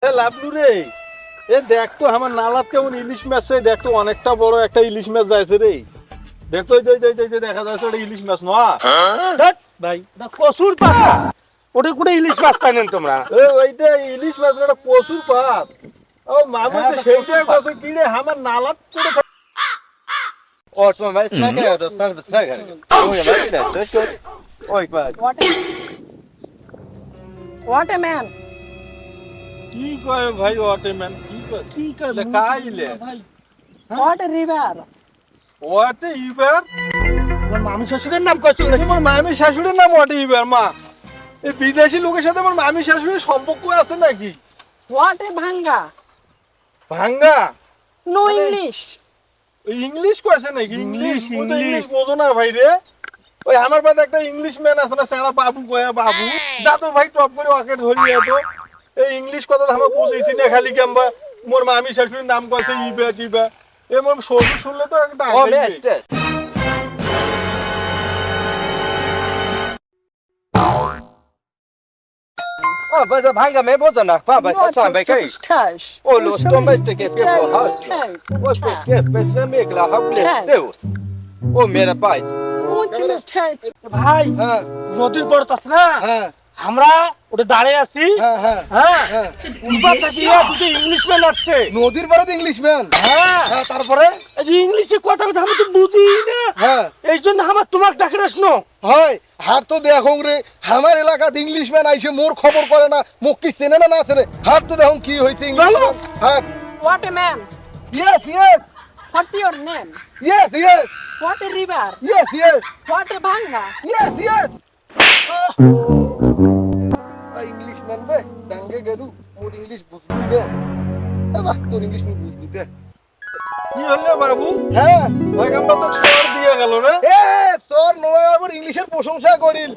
লাভলু রে, এ দেখ তো আমার নালাত কেমন ইলিশ মাছ, দেখ তো অনেকটা বড় একটা ইলিশ মাছ যাইছে রে। দেখ তো দেখা যাচ্ছে ওটা ইলিশ মাছ নয়। ভাই প্রচুর পাতা ওটা কোটে ইলিশ মাছ পাইলেন তোমরা? ওইটা ইলিশ মাছ না, প্রচুর পাপ। ও মামু তো সেইটাই কত কিরে আমার নালাত করে Oh, så man smakar det och smakar smakar. Oh, jag märker det. Det är gott. Oj, vad. What a man! কি কয় ভাই ওয়াটেম্যান, কি কয় কাইলে What a river! ওয়াটে ইবার। আমার মামি শ্বশুরের নাম কইছিল নাকি? আমার মামি শাশুড়ির নাম ওয়াটে ইবার মা? এই বিদেশি লোকের সাথে আমার মামি শাশুড়ির সম্পর্ক আছে নাকি? What a bhanga! ভাঙ্গা No English! ইংলিশ কইছে নাকি? ইংলিশ, ও তো ইংলিশ। ইংলিশ বোঝো না ভাই রে। ওই আমার পাশে একটা ইংলিশ ম্যান আছে না, সেটা বাবু কয়া বাবু, যা তো ভাই টপ করে ওকে ধরিয়ে তো। এই ইংলিশ কথা তো আমার বুঝেছি না, খালি কেমবা মোর মামি শাশুড়ির নাম কইছে ইবা টিবা। এ মোর শ্বশুর শুনলে তো একটা Oh, mäster. Oh, vad är hanga med båtarna? Fan, vad är det här? Stash! Oh, los de bästa que ska få hals. Och ska skeppa sig megla havle dos. Och mera bajs. Mustache! ভাই হ্যাঁ নদীর পর তো আছে না, হ্যাঁ আমরা ওটা দাঁড়িয়ে আছি। হ্যাঁ হ্যাঁ হ্যাঁ হ্যাঁ। উল্পা তাকিয়ে দুটো ইংলিশ ম্যান আসছে। নদীর পাড়ে তো ইংলিশ ম্যান। হ্যাঁ হ্যাঁ তারপরে এই যে ইংলিশে কথা কথা আমি তো বুঝি না, হ্যাঁ এই জন্য আমার তোমাকে ডাকে রাখনো। হয় হার তো দেখুন রে, আমার এলাকাতে ইংলিশ ম্যান আইসে মোর খবর করে না, মোক কি চেনে না না চেনে। হার তো দেখুন কি হয়েছে ইংলিশ ম্যান। হ্যাঁ What a man! Yes yes What's your name? Yes yes What a river! Yes yes What a bhanga! Yes yes. English man রে ডাঙ্গে গেলু, মোর ইংলিশ বুঝবি দে। বাহ তোর ইংলিশ মুই বুঝবি দে। কি হলো বাবু? হ্যাঁ ওই কামটা তো সর দিয়ে গেল রে। এ সর নয়, আবার ইংলিশের প্রশংসা করিল।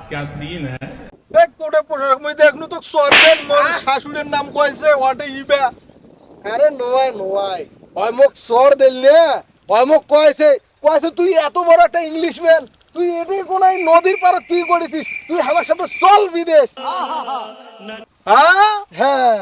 क्या सीन है? দেখ কোটে পোশাক মই দেখনু তো সরবেন মোর শাশুড়ির নাম কইছে ওয়াটে ইবা। আরে নয় নয় ওই মোক সর দিলে, ওই মোক কইছে তুই এত বড় একটা ইংলিশ ম্যান, তুই এটাই কোন নদীর পাড়ে কি করেছিস, তুই আমার সাথে চল বিদেশ। হ্যাঁ হ্যাঁ